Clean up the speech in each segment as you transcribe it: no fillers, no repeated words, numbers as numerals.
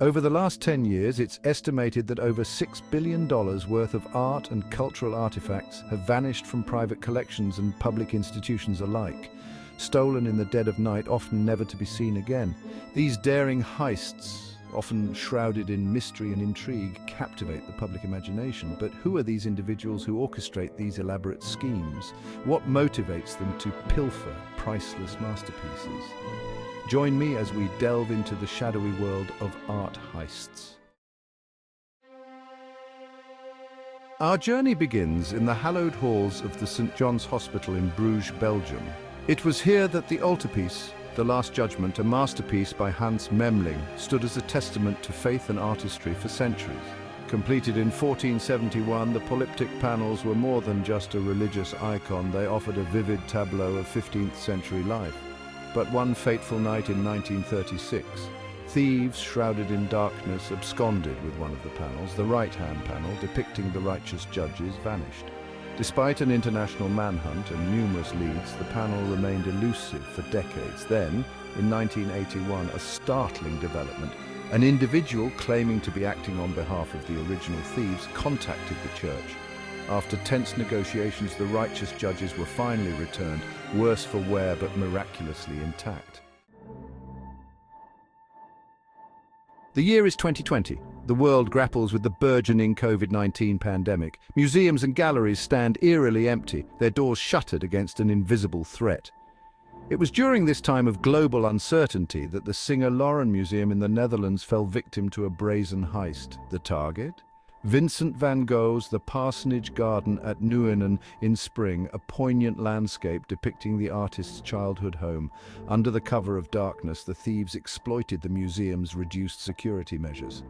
Over the last 10 years, it's estimated that over $6 billion worth of art and cultural artifacts have vanished from private collections and public institutions alike, stolen in the dead of night, often never to be seen again. These daring heists, often shrouded in mystery and intrigue, captivate the public imagination. But who are these individuals who orchestrate these elaborate schemes? What motivates them to pilfer priceless masterpieces? Join me as we delve into the shadowy world of art heists. Our journey begins in the hallowed halls of the St. John's Hospital in Bruges, Belgium. It was here that the altarpiece, The Last Judgment, a masterpiece by Hans Memling, stood as a testament to faith and artistry for centuries. Completed in 1471, the polyptych panels were more than just a religious icon. They offered a vivid tableau of 15th century life. But one fateful night in 1936, thieves shrouded in darkness absconded with one of the panels. The right-hand panel, depicting the righteous judges, vanished. Despite an international manhunt and numerous leads, the panel remained elusive for decades. Then, in 1981, a startling development. An individual claiming to be acting on behalf of the original thieves contacted the church. After tense negotiations, the righteous judges were finally returned, worse for wear but miraculously intact. The year is 2020. The world grapples with the burgeoning COVID-19 pandemic. Museums and galleries stand eerily empty, their doors shuttered against an invisible threat. It was during this time of global uncertainty that the Singer-Lauren Museum in the Netherlands fell victim to a brazen heist. The target? Vincent van Gogh's The Parsonage Garden at Nuenen in spring, a poignant landscape depicting the artist's childhood home. Under the cover of darkness, the thieves exploited the museum's reduced security measures.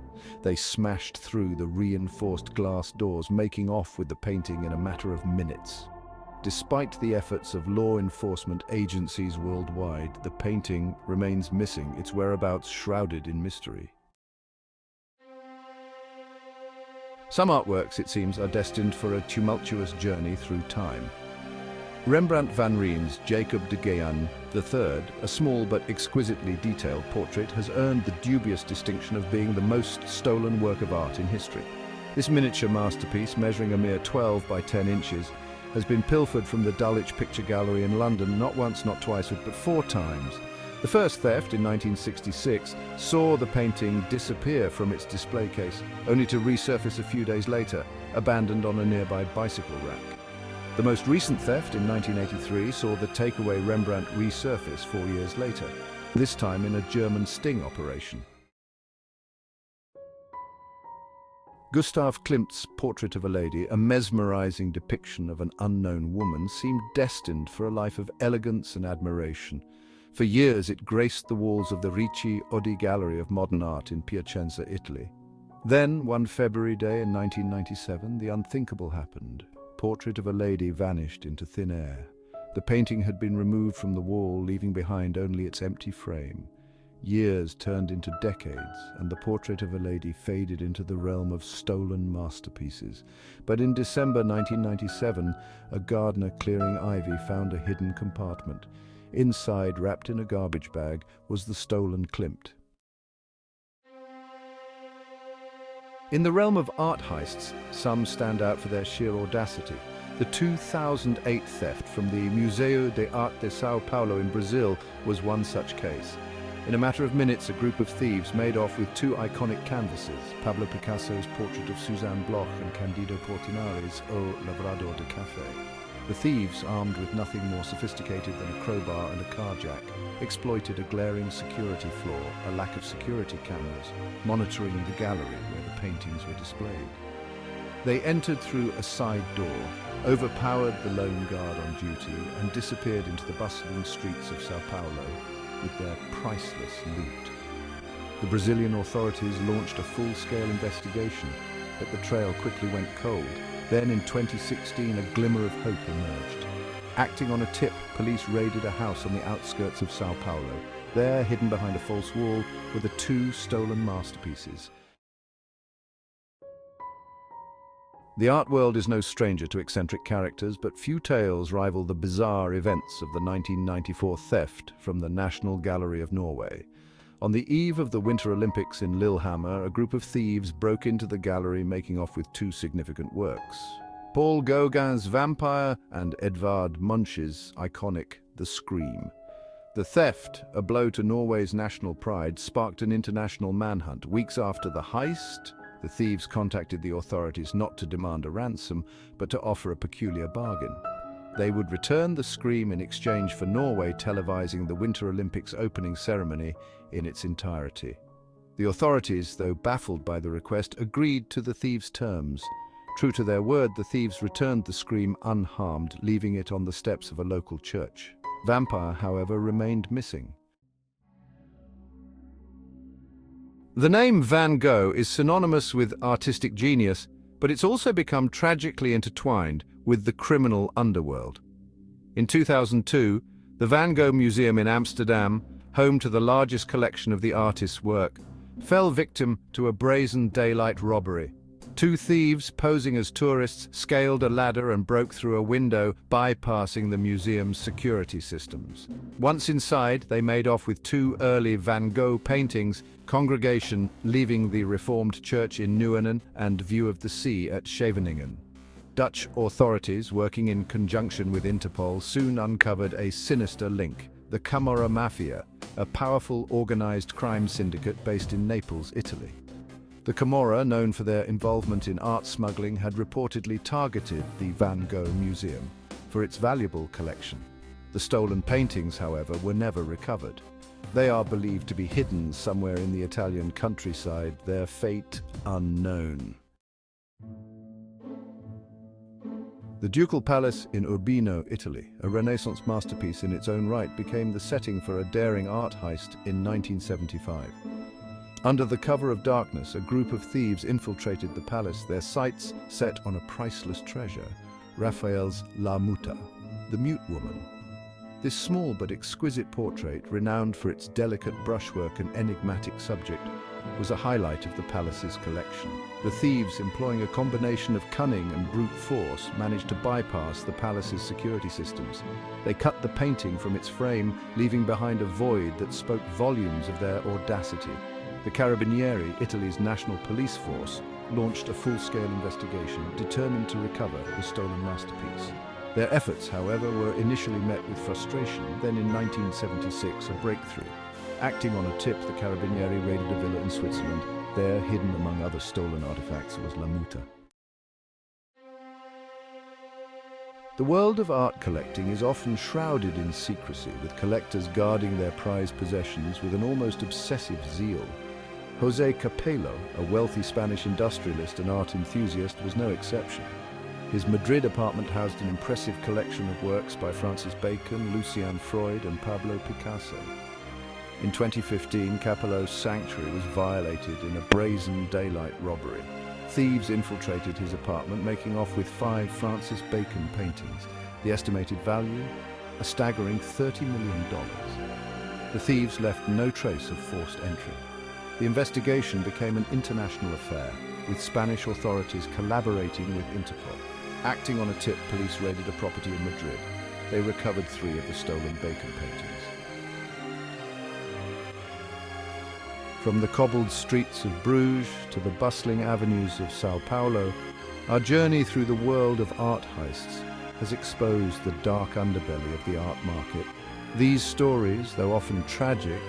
They smashed through the reinforced glass doors, making off with the painting in a matter of minutes. Despite the efforts of law enforcement agencies worldwide, the painting remains missing, its whereabouts shrouded in mystery. Some artworks, it seems, are destined for a tumultuous journey through time. Rembrandt van Rien's Jacob de Gheyn III, a small but exquisitely detailed portrait, has earned the dubious distinction of being the most stolen work of art in history. This miniature masterpiece, measuring a mere 12 by 10 inches, has been pilfered from the Dulwich Picture Gallery in London not once, not twice, but 4 times. The first theft, in 1966, saw the painting disappear from its display case, only to resurface a few days later, abandoned on a nearby bicycle rack. The most recent theft, in 1983, saw the takeaway Rembrandt resurface 4 years later, this time in a German sting operation. Gustav Klimt's Portrait of a Lady, a mesmerizing depiction of an unknown woman, seemed destined for a life of elegance and admiration. For years it graced the walls of the Ricci Oddi Gallery of Modern Art in Piacenza, Italy. Then, one February day in 1997, the unthinkable happened. Portrait of a Lady vanished into thin air. The painting had been removed from the wall, leaving behind only its empty frame. Years turned into decades, and the Portrait of a Lady faded into the realm of stolen masterpieces. But in December 1997, a gardener clearing ivy found a hidden compartment. Inside, wrapped in a garbage bag, was the stolen Klimt. In the realm of art heists, some stand out for their sheer audacity. The 2008 theft from the Museu de Arte de São Paulo in Brazil was one such case. In a matter of minutes, a group of thieves made off with 2 iconic canvases, Pablo Picasso's portrait of Suzanne Bloch and Candido Portinari's O Lavrador de Café. The thieves, armed with nothing more sophisticated than a crowbar and a car jack, exploited a glaring security flaw, a lack of security cameras, monitoring the gallery where the paintings were displayed. They entered through a side door, overpowered the lone guard on duty, and disappeared into the bustling streets of São Paulo with their priceless loot. The Brazilian authorities launched a full-scale investigation, but the trail quickly went cold. Then in 2016, a glimmer of hope emerged. Acting on a tip, police raided a house on the outskirts of São Paulo. There, hidden behind a false wall, were the 2 stolen masterpieces. The art world is no stranger to eccentric characters, but few tales rival the bizarre events of the 1994 theft from the National Gallery of Norway. On the eve of the Winter Olympics in Lillehammer, a group of thieves broke into the gallery, making off with two significant works: Paul Gauguin's Vampire and Edvard Munch's iconic The Scream. The theft, a blow to Norway's national pride, sparked an international manhunt. Weeks after the heist, the thieves contacted the authorities not to demand a ransom, but to offer a peculiar bargain. They would return The Scream in exchange for Norway televising the Winter Olympics opening ceremony in its entirety. The authorities, though baffled by the request, agreed to the thieves' terms. True to their word, the thieves returned The Scream unharmed, leaving it on the steps of a local church. Vampire, however, remained missing. The name Van Gogh is synonymous with artistic genius, but it's also become tragically intertwined with the criminal underworld. In 2002, the Van Gogh Museum in Amsterdam, home to the largest collection of the artist's work, fell victim to a brazen daylight robbery. Two thieves, posing as tourists, scaled a ladder and broke through a window, bypassing the museum's security systems. Once inside, they made off with two early Van Gogh paintings, Congregation leaving the Reformed Church in Nuenen and View of the Sea at Scheveningen. Dutch authorities, working in conjunction with Interpol, soon uncovered a sinister link: the Camorra Mafia, a powerful organized crime syndicate based in Naples, Italy. The Camorra, known for their involvement in art smuggling, had reportedly targeted the Van Gogh Museum for its valuable collection. The stolen paintings, however, were never recovered. They are believed to be hidden somewhere in the Italian countryside, their fate unknown. The Ducal Palace in Urbino, Italy, a Renaissance masterpiece in its own right, became the setting for a daring art heist in 1975. Under the cover of darkness, a group of thieves infiltrated the palace, their sights set on a priceless treasure, Raphael's La Muta, the Mute Woman. This small but exquisite portrait, renowned for its delicate brushwork and enigmatic subject, was a highlight of the palace's collection. The thieves, employing a combination of cunning and brute force, managed to bypass the palace's security systems. They cut the painting from its frame, leaving behind a void that spoke volumes of their audacity. The Carabinieri, Italy's national police force, launched a full-scale investigation, determined to recover the stolen masterpiece. Their efforts, however, were initially met with frustration. Then in 1976, a breakthrough. Acting on a tip, the Carabinieri raided a villa in Switzerland. There, hidden among other stolen artifacts, was La Muta. The world of art collecting is often shrouded in secrecy, with collectors guarding their prized possessions with an almost obsessive zeal. José Capello, a wealthy Spanish industrialist and art enthusiast, was no exception. His Madrid apartment housed an impressive collection of works by Francis Bacon, Lucien Freud, and Pablo Picasso. In 2015, Capello's sanctuary was violated in a brazen daylight robbery. Thieves infiltrated his apartment, making off with 5 Francis Bacon paintings. The estimated value? A staggering $30 million. The thieves left no trace of forced entry. The investigation became an international affair, with Spanish authorities collaborating with Interpol. Acting on a tip, police raided a property in Madrid. They recovered 3 of the stolen Bacon paintings. From the cobbled streets of Bruges to the bustling avenues of Sao Paulo, our journey through the world of art heists has exposed the dark underbelly of the art market. These stories, though often tragic,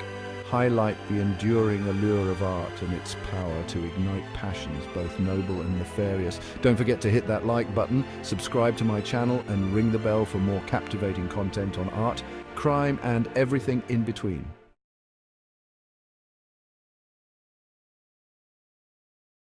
highlight the enduring allure of art and its power to ignite passions both noble and nefarious. Don't forget to hit that like button, subscribe to my channel, and ring the bell for more captivating content on art, crime, and everything in between.